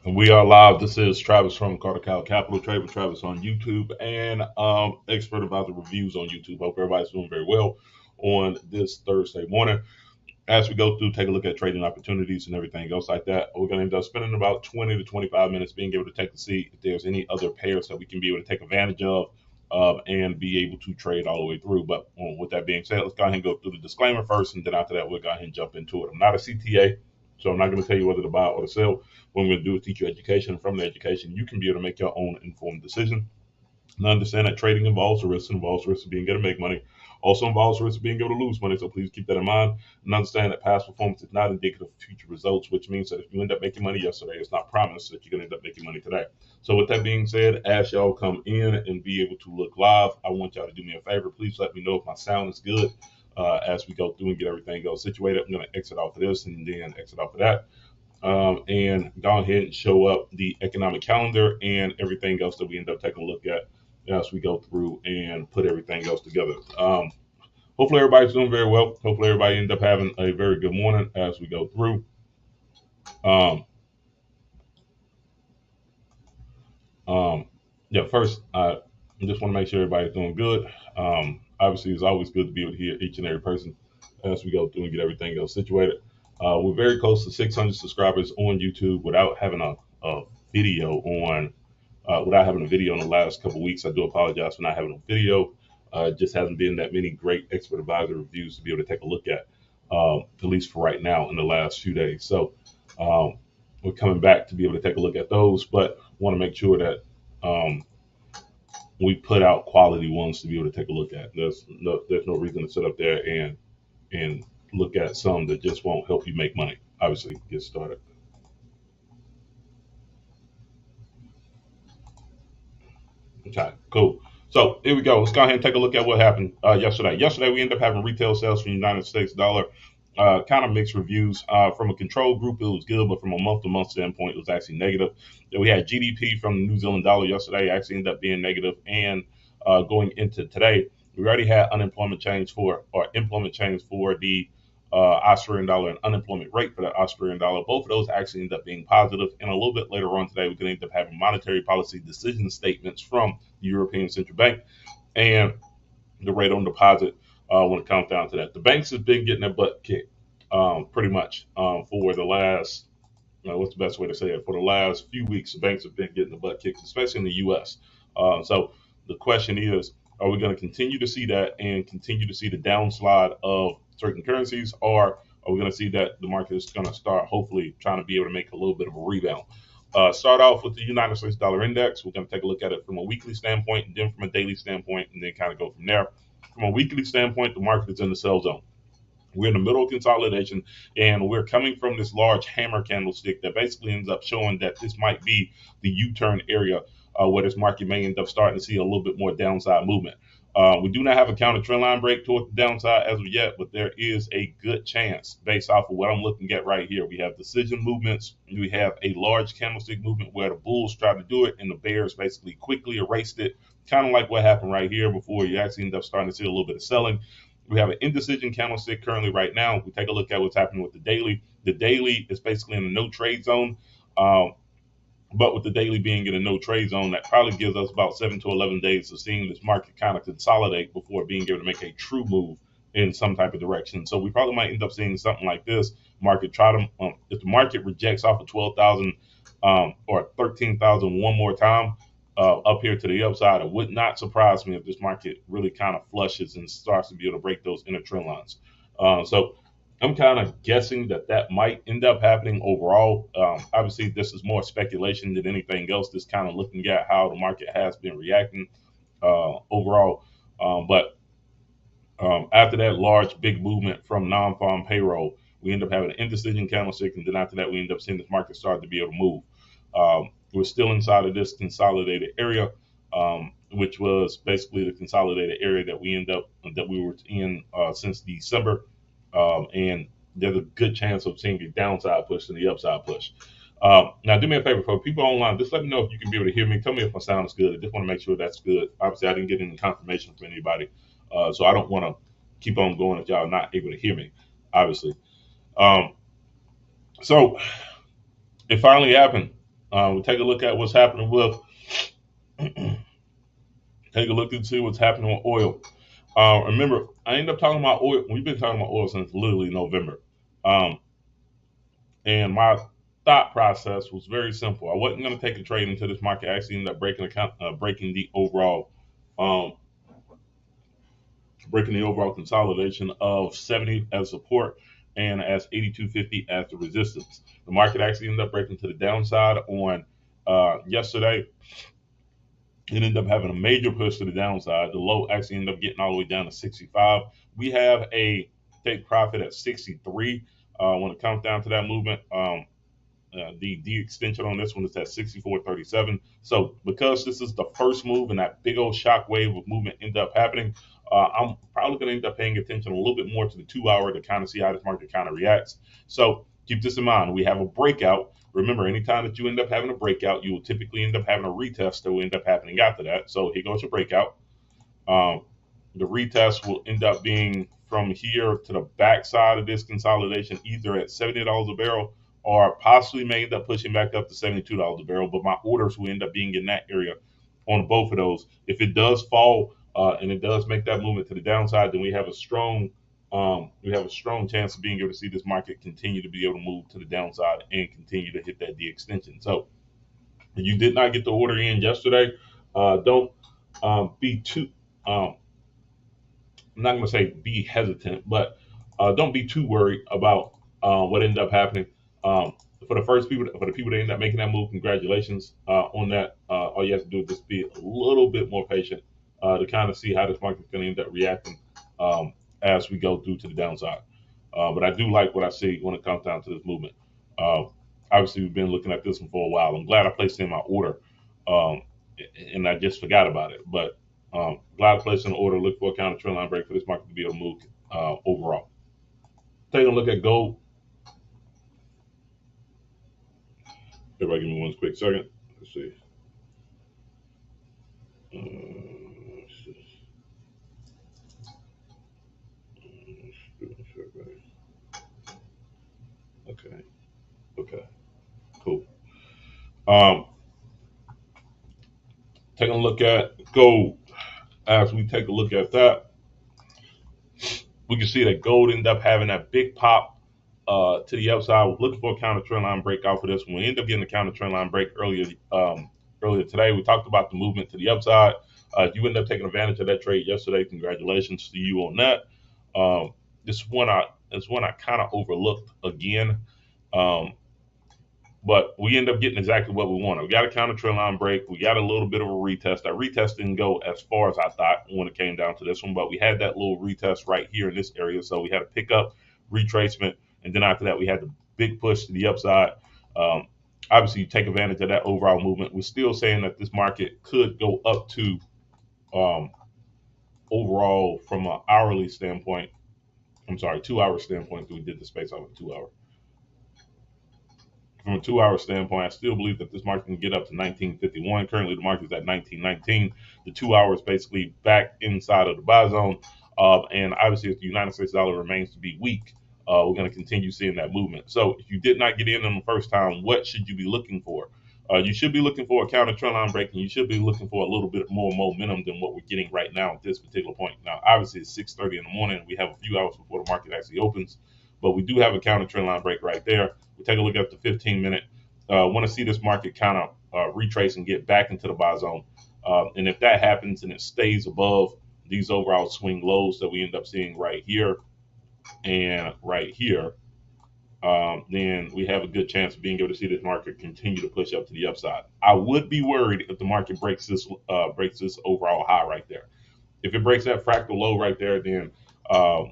And we are live. This is Travis from Carter Capital, Trade with Travis on YouTube, and Expert Advisor Reviews on YouTube. Hope everybody's doing very well on this Thursday morning. As we go through, take a look at trading opportunities and everything else like that. We're going to end up spending about 20 to 25 minutes being able to take to see if there's any other pairs that we can be able to take advantage of and be able to trade all the way through. But with that being said, let's go ahead and go through the disclaimer first, and then after that, we'll go ahead and jump into it. I'm not a CTA, so I'm not going to tell you whether to buy or to sell. What I'm going to do is teach you education. From the education, you can be able to make your own informed decision. And understand that trading involves risk, involves risk of being able to make money, also involves risk of being able to lose money. So please keep that in mind and understand that past performance is not indicative of future results, which means that if you end up making money yesterday, it's not promised that you're going to end up making money today. So with that being said, as y'all come in and be able to look live, I want y'all to do me a favor. Please let me know if my sound is good as we go through and get everything else situated. I'm going to exit off of this and then exit off of that. And go ahead and show up the economic calendar and everything else that we end up taking a look at as we go through and put everything else together. Hopefully everybody's doing very well. Hopefully everybody end up having a very good morning as we go through. Um, yeah, first, I just want to make sure everybody's doing good. Obviously, it's always good to be able to hear each and every person as we go through and get everything else situated. We're very close to 600 subscribers on YouTube without having a video on without having a video in the last couple of weeks. I do apologize for not having a video. Just hasn't been that many great expert advisor reviews to be able to take a look at least for right now in the last few days. So we're coming back to be able to take a look at those, but want to make sure that um, we put out quality ones to be able to take a look at. There's no reason to sit up there and look at some that just won't help you make money. Obviously, get started. Okay, cool. So here we go. Let's go ahead and take a look at what happened yesterday. Yesterday, we ended up having retail sales from the United States dollar. Kind of mixed reviews. From a control group, it was good, but from a month-to-month standpoint, it was actually negative. Then we had GDP from the New Zealand dollar yesterday, actually ended up being negative. And going into today, we already had unemployment change for or employment change for the Australian dollar and unemployment rate for the Australian dollar. Both of those actually end up being positive. And a little bit later on today, we're going to end up having monetary policy decision statements from the European Central Bank and the rate on deposit when it comes down to that. The banks have been getting their butt kicked pretty much for the last, what's the best way to say it? For the last few weeks, the banks have been getting the butt kicked, especially in the U.S. So the question is, are we going to continue to see that and continue to see the downslide of certain currencies, or are we going to see that the market is going to start hopefully trying to be able to make a little bit of a rebound? Start off with the United States dollar index. We're going to take a look at it from a weekly standpoint and then from a daily standpoint, and then kind of go from there. From a weekly standpoint, the market is in the sell zone. We're in the middle of consolidation, and we're coming from this large hammer candlestick that basically ends up showing that this might be the U-turn area where this market may end up starting to see a little bit more downside movement. We do not have a counter trend line break toward the downside as of yet, but there is a good chance based off of what I'm looking at right here. We have decision movements. We have a large candlestick movement where the bulls tried to do it and the bears basically quickly erased it, kind of like what happened right here before you actually end up starting to see a little bit of selling. We have an indecision candlestick currently right now. If we take a look at what's happening with the daily. The daily is basically in a no trade zone. But with the daily being in a no trade zone, that probably gives us about 7 to 11 days of seeing this market kind of consolidate before being able to make a true move in some type of direction. So we probably might end up seeing something like this. Market try to if the market rejects off of 12,000 or 13,000 one more time up here to the upside, it would not surprise me if this market really kind of flushes and starts to be able to break those inner trend lines. So I'm kind of guessing that that might end up happening overall. Obviously, this is more speculation than anything else. Just kind of looking at how the market has been reacting overall. But after that large, big movement from non-farm payroll, we end up having an indecision candlestick, and then after that, we end up seeing this market start to be able to move. We're still inside of this consolidated area, which was basically the consolidated area that we were in since December, and there's a good chance of seeing a downside push and the upside push. Now, do me a favor, for people online, just let me know if you can be able to hear me. Tell me if my sound is good. I just want to make sure that's good. Obviously, I didn't get any confirmation from anybody, so I don't want to keep on going if y'all are not able to hear me, obviously. Um, so it finally happened. We'll take a look at what's happening with. Take a look and see what's happening with oil. Remember, I ended up talking about oil. We've been talking about oil since literally November. Um, and my thought process was very simple. I wasn't going to take a trade until this market actually ended up breaking the overall um, consolidation of 70 as support and as 82.50 as the resistance. The market actually ended up breaking to the downside on yesterday. It ended up having a major push to the downside. The low actually ended up getting all the way down to 65. We have a take profit at 63 when it comes down to that movement. The extension on this one is at 64.37. So because this is the first move and that big old shock wave of movement ended up happening, I'm probably going to end up paying attention a little bit more to the 2 hour to kind of see how this market kind of reacts. So keep this in mind. We have a breakout. Remember, anytime that you end up having a breakout, you will typically end up having a retest that will end up happening after that. So here goes your breakout. Um, the retest will end up being from here to the backside of this consolidation, either at $70 a barrel or possibly may end up pushing back up to $72 a barrel. But my orders will end up being in that area on both of those. If it does fall and it does make that movement to the downside, then we have a strong chance of being able to see this market continue to be able to move to the downside and continue to hit that D extension. So if you did not get the order in yesterday, don't be too I'm not going to say be hesitant, but don't be too worried about what ended up happening. For the people that end up making that move, congratulations on that. All you have to do is just be a little bit more patient to kind of see how this market's going to end up reacting as we go through to the downside. But I do like what I see when it comes down to this movement. Uh, Obviously, we've been looking at this one for a while. I'm glad I placed in my order, um, and I just forgot about it. But glad I placed in the order. Look for a counter trend line break for this market to be able to move overall. Taking a look at gold. Everybody, give me one quick second. Let's see. Okay. Okay. Cool. Um, Taking a look at gold. As we take a look at that, we can see that gold ended up having that big pop to the upside. We're looking for a counter trend line breakout for this one. We ended up getting a counter trend line break earlier today. We talked about the movement to the upside. You ended up taking advantage of that trade yesterday. Congratulations to you on that. This one I kind of overlooked again. Um, but we end up getting exactly what we wanted. We got a counter trend line break. We got a little bit of a retest. That retest didn't go as far as I thought when it came down to this one, but we had that little retest right here in this area. So we had a pickup, retracement, and then after that, we had the big push to the upside. Um, Obviously, you take advantage of that overall movement. We're still saying that this market could go up to um, overall from an hourly standpoint. I'm sorry, 2 hour standpoint. We did the space out of 2 hour. From a 2 hour standpoint, I still believe that this market can get up to 1951. Currently, the market is at 1919. The 2 hour is basically back inside of the buy zone. And obviously, if the United States dollar remains to be weak, we're going to continue seeing that movement. So if you did not get in on the first time, what should you be looking for? You should be looking for a counter trend line break, and you should be looking for a little bit more momentum than what we're getting right now at this particular point. Now, obviously, it's 6:30 in the morning. And we have a few hours before the market actually opens, but we do have a counter trend line break right there. We take a look at the 15-minute. Want to see this market kind of retrace and get back into the buy zone. And if that happens and it stays above these overall swing lows that we end up seeing right here and right here, then we have a good chance of being able to see this market continue to push up to the upside. I would be worried if the market breaks this overall high right there. If it breaks that fractal low right there, then the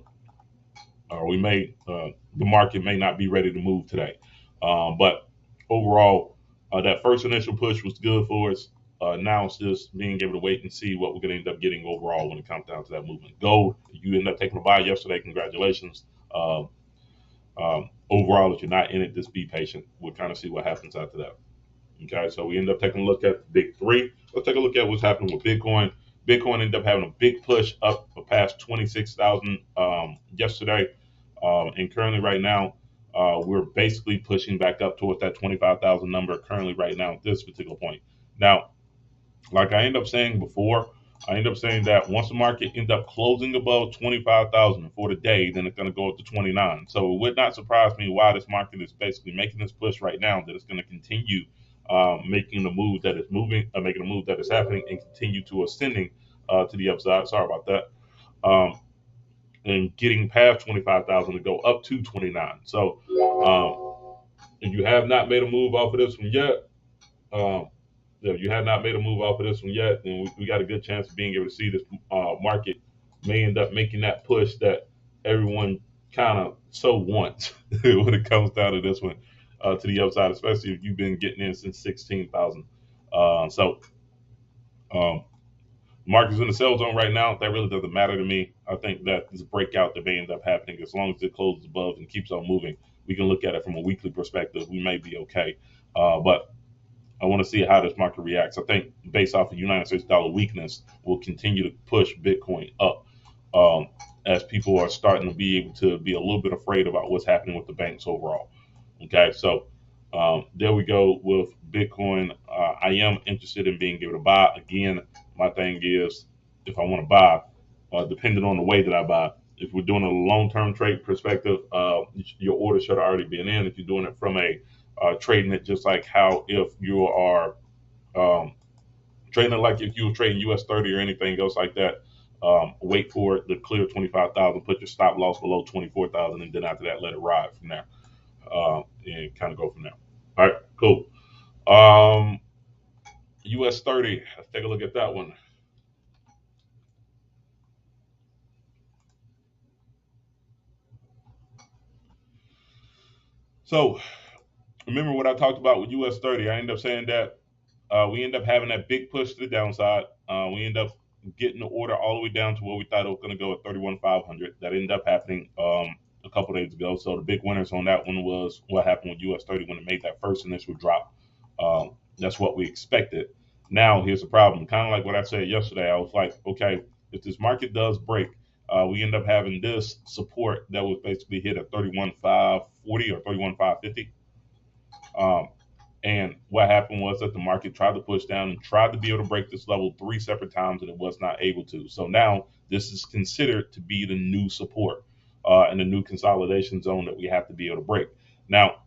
market may not be ready to move today. But overall, that first initial push was good for us. Now it's just being able to wait and see what we're going to end up getting overall when it comes down to that movement. Gold, you end up taking a buy yesterday. Congratulations. Overall, if you're not in it, just be patient. We'll kind of see what happens after that. Okay, so we end up taking a look at the big three. Let's take a look at what's happening with Bitcoin. Bitcoin ended up having a big push up past 26,000 yesterday. And currently right now, We're basically pushing back up towards that 25,000 number currently right now at this particular point. Now, like I end up saying before, I end up saying that once the market ends up closing above 25,000 for the day, then it's going to go up to 29. So it would not surprise me why this market is basically making this push right now, that it's going to continue making the move that is moving, making the move that is happening, and continue to ascending to the upside. Sorry about that. And getting past 25,000 to go up to 29. So if you have not made a move off of this one yet, um, if you have not made a move off of this one yet, then we got a good chance of being able to see this market may end up making that push that everyone kind of so wants when it comes down to this one to the upside, especially if you've been getting in since 16,000. So um, market's in the sell zone right now. That really doesn't matter to me. I think that this breakout that may end up happening, as long as it closes above and keeps on moving, we can look at it from a weekly perspective. We may be okay. But I want to see how this market reacts. I think based off of United States dollar weakness, will continue to push Bitcoin up as people are starting to be able to be a little bit afraid about what's happening with the banks overall. Okay, so there we go with Bitcoin. I am interested in being able to buy. Again, my thing is if I want to buy, depending on the way that I buy. If we're doing a long-term trade perspective, your order should have already been in. If you're doing it from a trading it just like how if you are um, trading it like if you were trading US 30 or anything else like that, wait for it to clear 25,000, put your stop loss below 24,000, and then after that, let it ride from there and kind of go from there. All right, cool. US 30, let's take a look at that one. So remember what I talked about with US 30. I ended up saying that we end up having that big push to the downside. We end up getting the order all the way down to where we thought it was going to go at 31,500. That ended up happening a couple days ago. So the big winners on that one was what happened with US 30 when it made that first initial drop. That's what we expected. Now here's the problem. Kind of like what I said yesterday. I was like, okay, if this market does break, we end up having this support that was basically hit at 31,540 or 31,550. Um, and what happened was that the market tried to push down and tried to be able to break this level three separate times, and it was not able to. So now this is considered to be the new support and the new consolidation zone that we have to be able to break. Now,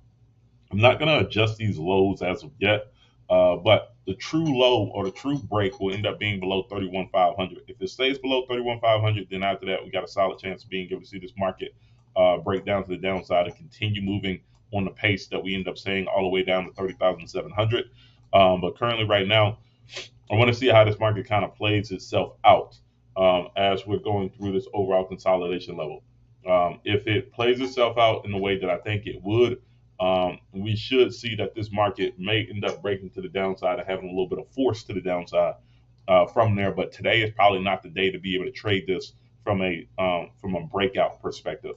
I'm not going to adjust these lows as of yet, but the true low or the true break will end up being below 31,500. If it stays below 31,500, then after that, we got a solid chance of being able to see this market break down to the downside and continue moving on the pace that we end up saying all the way down to 30,700. But currently, right now, I want to see how this market kind of plays itself out as we're going through this overall consolidation level. If it plays itself out in the way that I think it would, we should see that this market may end up breaking to the downside and having a little bit of force to the downside from there. But today is probably not the day to be able to trade this from a breakout perspective.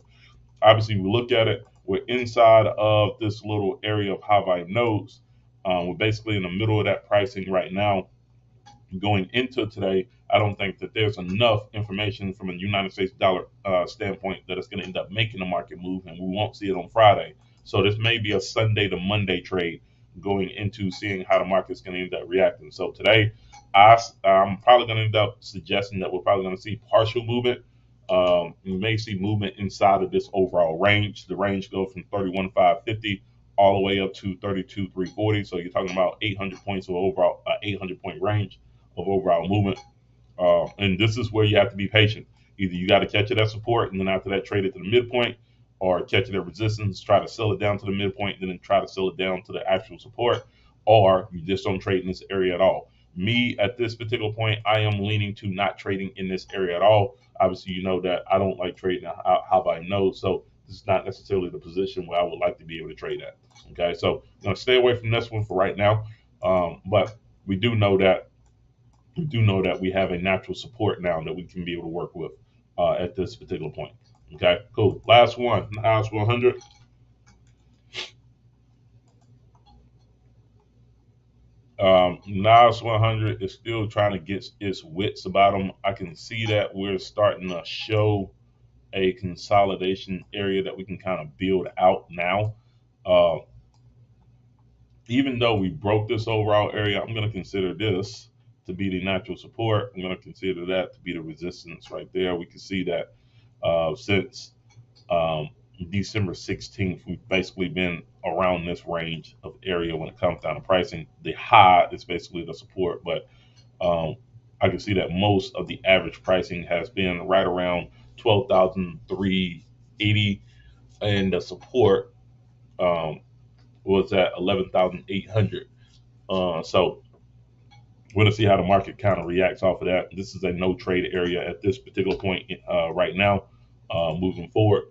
Obviously, we look at it. We're inside of this little area of high value nodes. We're basically in the middle of that pricing right now. Going into today, I don't think that there's enough information from a United States dollar standpoint that it's going to end up making the market move, and we won't see it on Friday. So this may be a Sunday to Monday trade going into seeing how the market's going to end up reacting. So today, I'm probably going to end up suggesting that we're probably going to see partial movement. You may see movement inside of this overall range. The range goes from 31,550 all the way up to 32,340. So you're talking about 800 points of overall 800 point range of overall movement. And this is where you have to be patient. Either you got to catch it at support and then after that trade it to the midpoint, or catch it at resistance, try to sell it down to the midpoint, and then try to sell it down to the actual support, or you just don't trade in this area at all. Me, at this particular point, I am leaning to not trading in this area at all. Obviously, you know that I don't like trading how by node, so this is not necessarily the position where I would like to be able to trade at. Okay, so I'm going to stay away from this one for right now. But we do know that we have a natural support now that we can be able to work with at this particular point. Okay, cool. Last one, Nas 100. Nas 100 is still trying to get its wits about them. I can see that we're starting to show a consolidation area that we can kind of build out now. Uh, Even though we broke this overall area, I'm going to consider this to be the natural support. I'm going to consider that to be the resistance right there. We can see that since um, December 16th, we've basically been around this range of area when it comes down to pricing. The high is basically the support, but um, I can see that most of the average pricing has been right around 12,380, and the support um, was at 11,800. So we're going to see how the market kind of reacts off of that. This is a no trade area at this particular point right now, moving forward.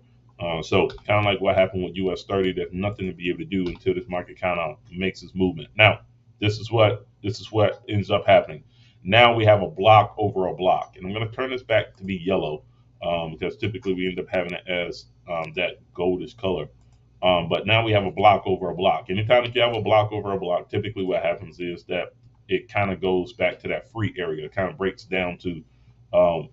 So kind of like what happened with US 30, there's nothing to be able to do until this market kind of makes its movement. Now, this is what ends up happening. Now we have a block over a block, and I'm going to turn this back to be yellow because typically we end up having it as that goldish color. But now we have a block over a block. Anytime that you have a block over a block, typically what happens is that it kind of goes back to that free area. It kind of breaks down to um,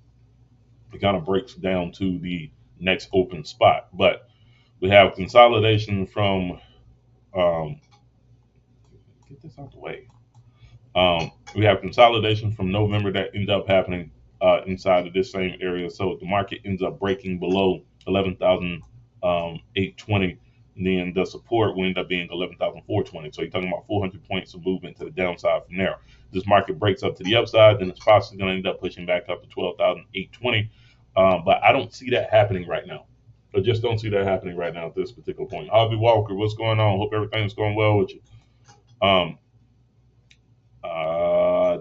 the next open spot. But we have consolidation from get this out the way. We have consolidation from November that ends up happening inside of this same area. So the market ends up breaking below 11,820. And then the support will end up being 11,420. So you're talking about 400 points of movement to the downside from there. This market breaks up to the upside, then it's possibly going to end up pushing back up to 12,820. But I don't see that happening right now. I just don't see that happening right now at this particular point. Harvey Walker, what's going on? Hope everything's going well with you. Um,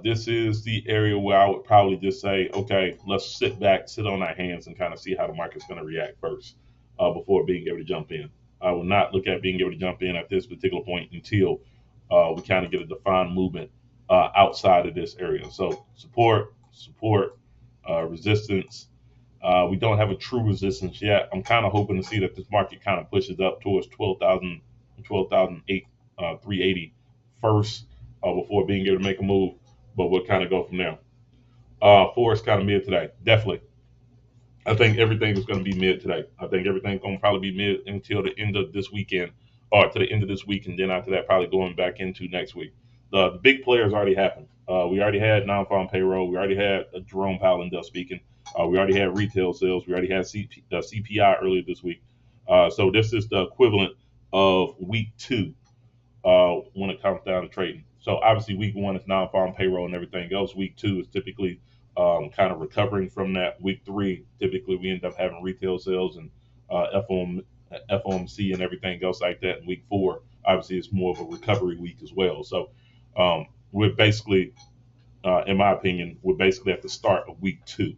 this is the area where I would probably just say, okay, let's sit back, sit on our hands, and kind of see how the market's going to react first before being able to jump in. I will not look at being able to jump in at this particular point until we kind of get a defined movement outside of this area. So support, resistance. We don't have a true resistance yet. I'm kind of hoping to see that this market kind of pushes up towards 380 first before being able to make a move. But we'll kind of go from there. Forex kind of mid today. Definitely. I think everything is going to be mid today. I think everything's going to probably be mid until the end of this weekend or to the end of this week. And then after that, probably going back into next week. The big players already happened. We already had non-farm payroll. We already had Jerome Powell and Dust speaking. We already had retail sales. We already had CPI earlier this week. So this is the equivalent of week 2 when it comes down to trading. So obviously week 1 is non-farm payroll and everything else. Week 2 is typically kind of recovering from that. Week 3, typically we end up having retail sales and FOMC and everything else like that. And week 4, obviously it's more of a recovery week as well. So we're basically, in my opinion, we're basically at the start of week 2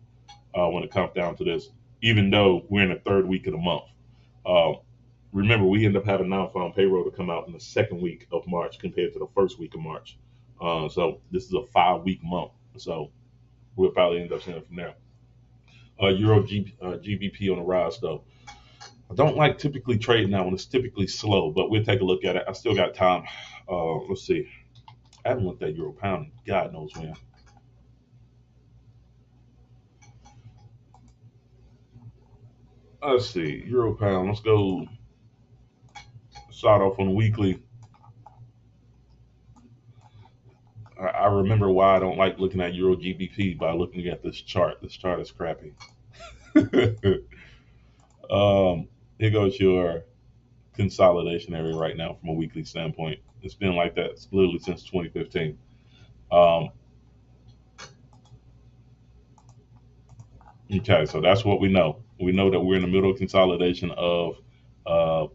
when it comes down to this, even though we're in the 3rd week of the month. Remember, we end up having non-farm payroll to come out in the 2nd week of March compared to the 1st week of March. So this is a 5-week month. So we'll probably end up seeing it from there. GBP on the rise, though. I don't like typically trading now when it's typically slow, but we'll take a look at it. I still got time. Let's see. I haven't looked at Euro Pound. God knows when. Let's see. Euro Pound. Let's go start off on the weekly. I remember why I don't like looking at Euro GBP by looking at this chart. This chart is crappy. Here goes your consolidation area right now from a weekly standpoint. It's been like that literally since 2015. Okay, so that's what we know. We know that we're in the middle of consolidation of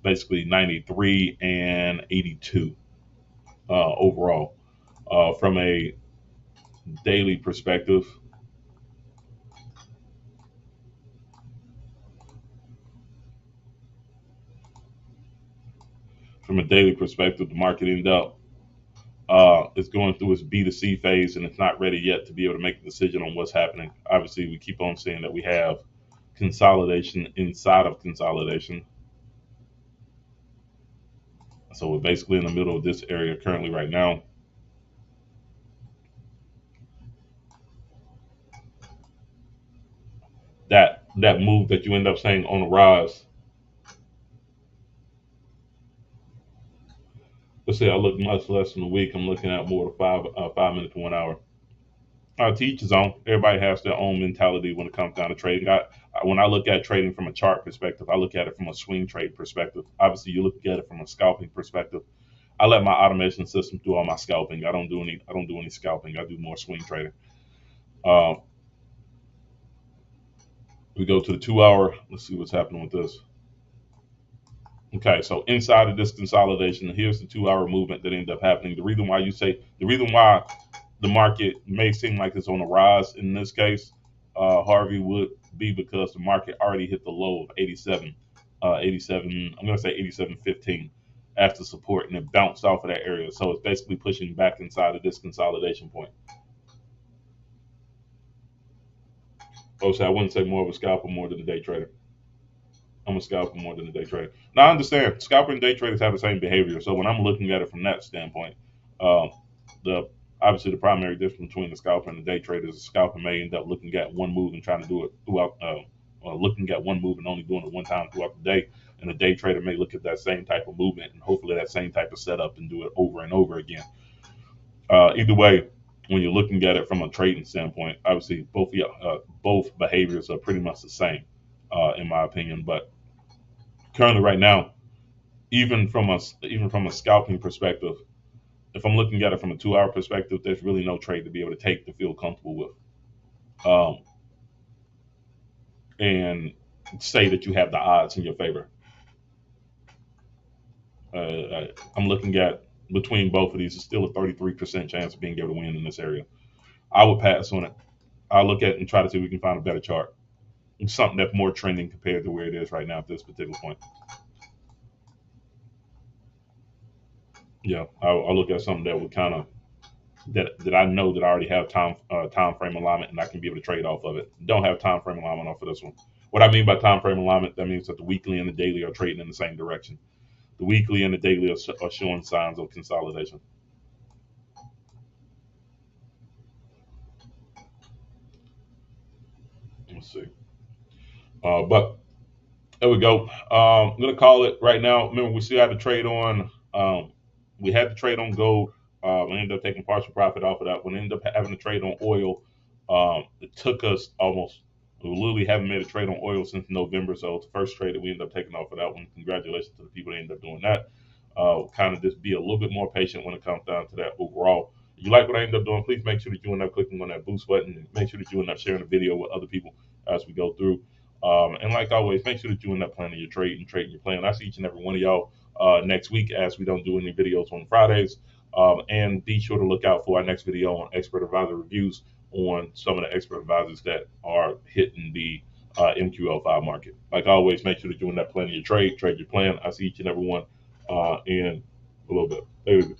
basically 93 and 82 overall. From a daily perspective, the market ended up it's going through its B2C phase and it's not ready yet to be able to make a decision on what's happening. Obviously, we keep on saying that we have consolidation inside of consolidation. So we're basically in the middle of this area currently right now. That that move that you end up saying on the rise. Let's say I look much less than a week. I'm looking at more to 5 minutes to 1 hour. To each his own. Everybody has their own mentality when it comes down to trading. When I look at trading from a chart perspective, I look at it from a swing trade perspective. Obviously, you look at it from a scalping perspective. I let my automation system do all my scalping. I don't do any scalping. I do more swing trading. Uh, we go to the 2 hour. Let's see what's happening with this. Okay, so inside of this consolidation, here's the 2 hour movement that ended up happening. The reason why the market may seem like it's on a rise in this case, Harvey, would be because the market already hit the low of 87, 87. I'm going to say 87.15 after support, and it bounced off of that area. So it's basically pushing back inside of this consolidation point. Also, I wouldn't say more of a scalper more than a day trader. I'm a scalper more than a day trader. Now I understand scalper and day traders have the same behavior. So when I'm looking at it from that standpoint, um, the obviously the primary difference between the scalper and the day trader is the scalper may end up looking at one move and trying to do it throughout, looking at one move and only doing it one time throughout the day. And the day trader may look at that same type of movement and hopefully that same type of setup and do it over and over again. Either way, when you're looking at it from a trading standpoint, obviously both behaviors are pretty much the same, in my opinion. But currently, right now, even from a scalping perspective, if I'm looking at it from a 2 hour perspective, there's really no trade to be able to take to feel comfortable with, um, and say that you have the odds in your favor. I'm looking at between both of these, it's still a 33% chance of being able to win in this area. I would pass on it. I'll look at it and try to see if we can find a better chart, something that's more trending compared to where it is right now at this particular point. Yeah, I'll look at something that would kind of that I know that I already have time frame alignment and I can be able to trade off of it. Don't have time frame alignment off of this one. What I mean by time frame alignment, that means that the weekly and the daily are trading in the same direction. The weekly and the daily are showing signs of consolidation. Let's see. But there we go. I'm gonna call it right now. Remember, we still had to trade on. We had to trade on gold. We ended up taking partial profit off of that. We ended up having to trade on oil. It took us almost. We literally haven't made a trade on oil since November, so it's the first trade that we ended up taking off of that one. Congratulations to the people that ended up doing that. Kind of just be a little bit more patient when it comes down to that overall. If you like what I end up doing, please make sure that you end up clicking on that boost button and make sure that you end up sharing the video with other people as we go through. And like always, make sure that you end up planning your trade and trading your plan. I see each and every one of y'all next week as we don't do any videos on Fridays. And be sure to look out for our next video on expert advisor reviews on some of the expert advisors that are hitting the MQL5 market. Like always, make sure that you end up planning your trade your plan. I see each and every one in a little bit. There we go.